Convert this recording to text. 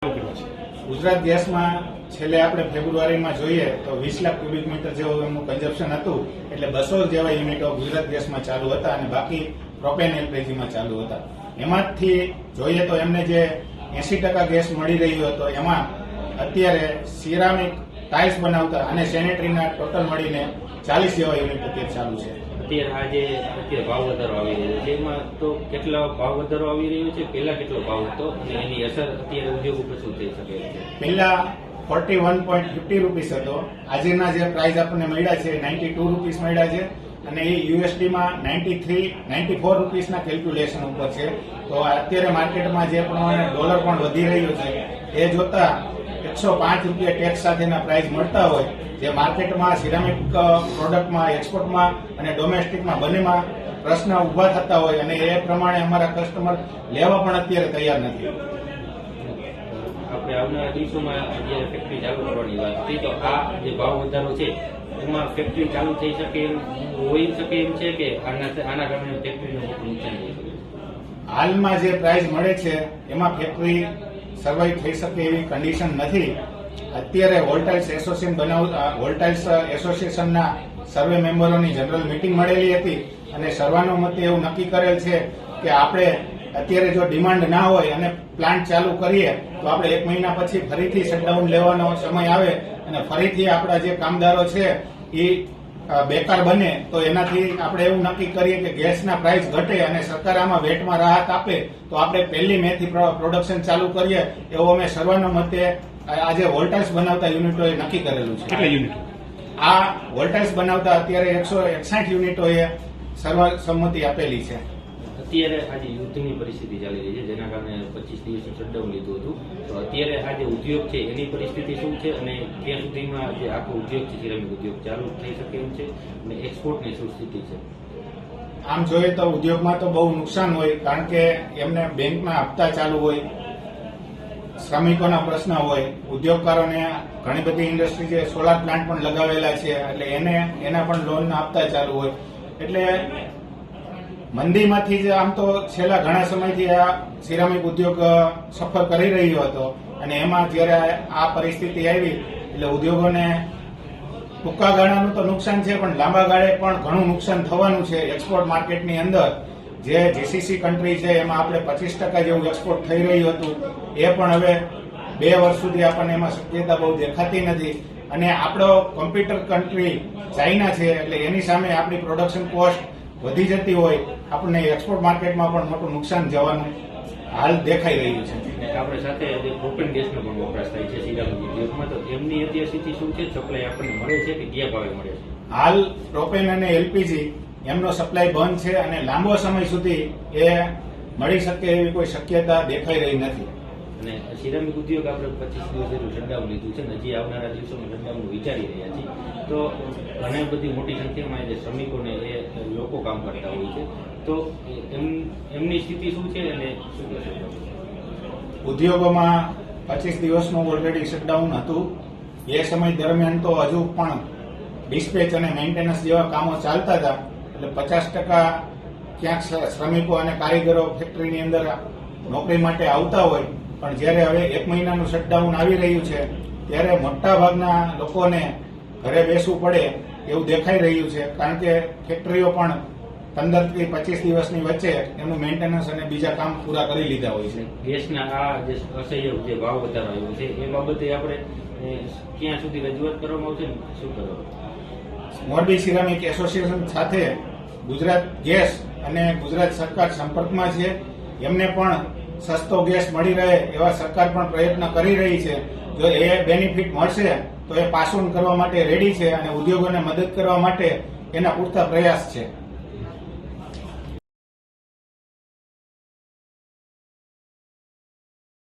ગુજરાત ગેસમાં છેલ્લે આપણે ફેબ્રુઆરીમાં જોઈએ તો 20 લાખ ક્યુબિક મીટર જેવું એમનું કન્ઝપ્શન હતું, એટલે 200 જેવા યુનિટો ગુજરાત ગેસમાં ચાલુ હતા અને બાકી પ્રોપેન એલપીજીમાં ચાલુ હતા. એમાંથી જોઈએ તો એમને જે 80% ગેસ મળી રહ્યો હતો એમાં અત્યારે સિરામિક ટાઇલ્સ બનાવતા અને સેનેટરીના ટોટલ મળીને 40 જેવા યુનિટ અત્યારે ચાલુ છે. અત્યારે ભાવ વધારો આવી રહ્યો છે, એમાં તો કેટલા ભાવ વધારો આવી રહ્યો છે, પહેલા કેટલો ભાવ હતો અને એની અસર અત્યારે ઉદ્યોગ ઉપર શું થઈ શકે છે? પહેલા 41.50 રૂપીસ હતો, આજના જે પ્રાઇસ આપણને મળ્યા છે 92 રૂપીસ મળ્યા છે અને એ યુએસડીમાં 94 રૂપીસના કેલ્ક્યુલેશન ઉપર છે. તો અત્યારે માર્કેટમાં જે પ્રમાણે ડોલર પણ વધી રહ્યો છે એ જોતા 105 રૂપિયા ટેક્સ સાથેના પ્રાઇસ મળતા હોય, જે માર્કેટમાં સિરામિક પ્રોડક્ટમાં, એક્સપોર્ટમાં અને ડોમેસ્ટિકમાં બંનેમાં પ્રશ્ન ઉભા થતા હોય અને એ પ્રમાણે અમારા કસ્ટમર લેવા પણ અત્યારે તૈયાર નથી. આપણે આવનારા દિવસોમાં જ્યારે ફેક્ટરી ચાલુ કરવાની વાત હતી, તો આ જે ભાવ વધારો છે એમાં ફેક્ટરી ચાલુ થઈ શકે એમ હોઈ શકે એમ છે કે આના કારણે ફેક્ટરીનું મોટું નુકસાન થઈ શકે? હાલમાં જે પ્રાઇસ મળે છે એમાં ફેક્ટરી સર્વાઈવ થઈ શકે એવી કન્ડિશન નથી. અત્યારે વોલ્ટાઇલ્સ એસોસિએશનના સર્વે મેમ્બરોની જનરલ મીટિંગ મળેલી હતી અને સર્વાનુમતે એવું નક્કી કરેલ છે કે આપણે અત્યારે જો ડિમાન્ડ ના હોય અને પ્લાન્ટ ચાલુ કરીએ તો આપણે 1 મહિના પછી ફરીથી શટડાઉન લેવાનો સમય આવે અને ફરીથી આપણા જે કામદારો છે એ બેકાર બને, તો એનાથી આપણે એવું નક્કી કરીએ કે ગેસના પ્રાઇસ ઘટે અને સરકાર આમાં વેટમાં રાહત આપે તો આપણે 1 મે થી પ્રોડક્શન ચાલુ કરીએ એવું અમે સર્વાનુમતે આજે વોલ્ટાઇલ્સ બનાવતા યુનિટોએ નક્કી કરેલું છે. કેટલા યુનિટ? આ વોલ્ટાઇલ્સ બનાવતા અત્યારે 161 યુનિટોએ સર્વસંમતિ આપેલી છે. અત્યારે આજે યુદ્ધની પરિસ્થિતિ ચાલી રહી છે, જેના કારણે 25 દિવસનું શટડાઉન લીધું હતું. તો અત્યારે આ જે ઉદ્યોગ છે એની પરિસ્થિતિ શું છે અને ત્યાં સુધીમાં જે આખો ઉદ્યોગ છે, સિરામિક ઉદ્યોગ ચાલુ થઈ શકે એમ છે અને એક્સપોર્ટની શું સ્થિતિ છે? આમ જોઈએ તો ઉદ્યોગમાં તો બહુ નુકસાન હોય, કારણ કે એમને બેંકના હપ્તા ચાલુ હોય, શ્રમિકોના પ્રશ્ન હોય, ઉદ્યોગકારોને ઘણી બધી ઇન્ડસ્ટ્રી જે સોલાર પ્લાન્ટ પણ લગાવેલા છે એટલે એના પણ લોનના હપ્તા ચાલુ હોય. એટલે મંદીમાંથી જ આમ તો છેલ્લા ઘણા સમયથી આ સિરામિક ઉદ્યોગ સફર કરી રહ્યો હતો અને એમાં જ્યારે આ પરિસ્થિતિ આવી એટલે ઉદ્યોગોને ટૂંકા ગાળાનું તો નુકસાન છે પણ લાંબા ગાળે પણ ઘણું નુકસાન થવાનું છે. એક્સપોર્ટ માર્કેટની અંદર જે જીસીસી કન્ટ્રી છે એમાં આપણે 25% જેવું એક્સપોર્ટ થઈ રહ્યું હતું, એ પણ હવે 2 વર્ષ સુધી આપણને એમાં શક્યતા બહુ દેખાતી નથી અને આપણો કોમ્પ્યુટર કન્ટ્રી ચાઇના છે એટલે એની સામે આપણી પ્રોડક્શન કોસ્ટ વધી જતી હોય, આપણને એક્સપોર્ટ માર્કેટમાં પણ મોટું નુકસાન જવાનું હાલ દેખાઈ રહ્યું છે. આપણે સાથે જે પ્રોપેન ગેસનો પણ વપરાશ થાય છે સિરામિક ઉદ્યોગમાં, તો એમની અત્યારે સ્થિતિ શું છે? સપ્લાય આપણને મળે છે કે કયા ભાવે મળે છે? હાલ પ્રોપેન અને એલપીજી એમનો સપ્લાય બંધ છે અને લાંબો સમય સુધી એ મળી શકે એવી કોઈ શક્યતા દેખાઈ રહી નથી. અને સિરામિક ઉદ્યોગ આપણે 25 દિવસ જેટલું શટડાઉન લીધું છે ને હજી આવનારા દિવસોમાં શટડાઉન વિચારી રહ્યા છીએ, તો ઘણી બધી મોટી સંખ્યામાં જે શ્રમિકોને એ લોકો કામ કરતા હોય છે, તો એમની સ્થિતિ શું છે અને શું કરશે? ઉદ્યોગોમાં 25 દિવસનું ઓલરેડી શટડાઉન હતું. એ સમય દરમિયાન તો હજુ પણ ડિસ્પેચ અને મેન્ટેનન્સ જેવા કામો ચાલતા હતા, એટલે 50% ક્યાંક શ્રમિકો અને કારીગરો ફેક્ટરીની અંદર નોકરી માટે આવતા હોય, પણ જ્યારે હવે 1 મહિનાનું શટડાઉન આવી રહ્યું છે ત્યારે મોટા ભાગના લોકોને ઘરે બેસવું પડે એવું દેખાઈ રહ્યું છે, કારણ કે ફેક્ટરીઓ પણ 15 થી 25 દિવસની વચ્ચે એનું મેન્ટેનન્સ અને બીજા કામ પૂરા કરી લીધા હોય છે. ગેસના આ જે અસહ્ય જે ભાવ વધારો આવ્યો છે એ બાબતે આપણે ક્યાં સુધી રજૂઆત કરવામાં આવશે ને શું કરવાનું? મોરબી સિરામિક એસોસિએશન સાથે ગુજરાત ગેસ અને ગુજરાત સરકાર સંપર્કમાં છે. એમને પણ સસ્તો ગેસ મળી રહે એવા સરકાર પણ પ્રયત્ન કરી રહી છે. જો એ બેનિફિટ મળશે તો એ પાસ ઓન કરવા માટે રેડી છે અને ઉદ્યોગોને મદદ કરવા માટે એના પૂરતા પ્રયાસ છે.